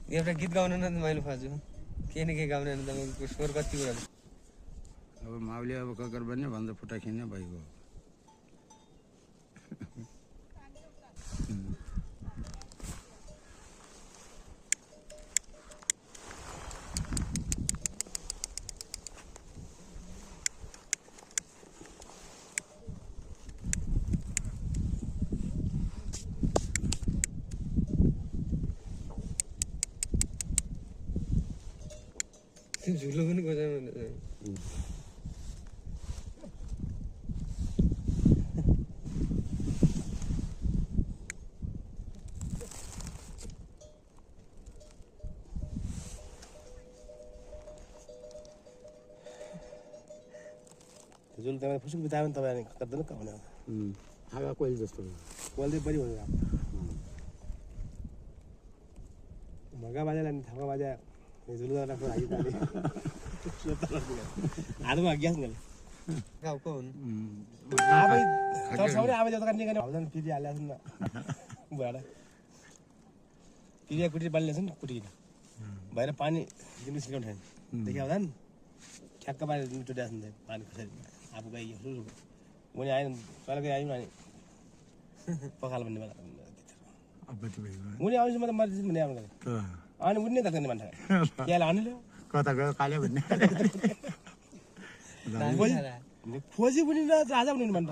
एउटा गीत गाउन न मैले फाजु के न के गाउने नि तपाईँको स्वर कति कुरा अब माउले अब ककर बन्ने भन्दा फुटा खिन्ने भइगयो झुलो पनि गजामा जुल तपाईँ फुसुक बितायो भने तपाईँ गर्दैन काउने आगा कोइल जस्तो कोइल चाहिँ बढी भयो मगा बाजालाई नि थका बाजा जुल राख्नु लागि हालमा ग्यास गरे गाउँको हुन् आबै सबैले आबै जता गर्ने गर्ने हल्दन पिरी हालेछ नि भएर पिरिया कुटी बाल्ने छ नि कुटी भएर पानी दिनु सिकाउनु छैन देखिया होला नि ठ्याक्क पानी टुट्याछ नि पानी कसरी आफू गयो उनी आयो कहिले आयो नि पखाल भन्ने बेला उनी आउँछ म त मर्जी भन्ने आउनु गरे अनि उड्ने त गर्ने मान्छे केला हान्यो कता गयो काले भन्ने खोजी पनि राजा पनि भन्छ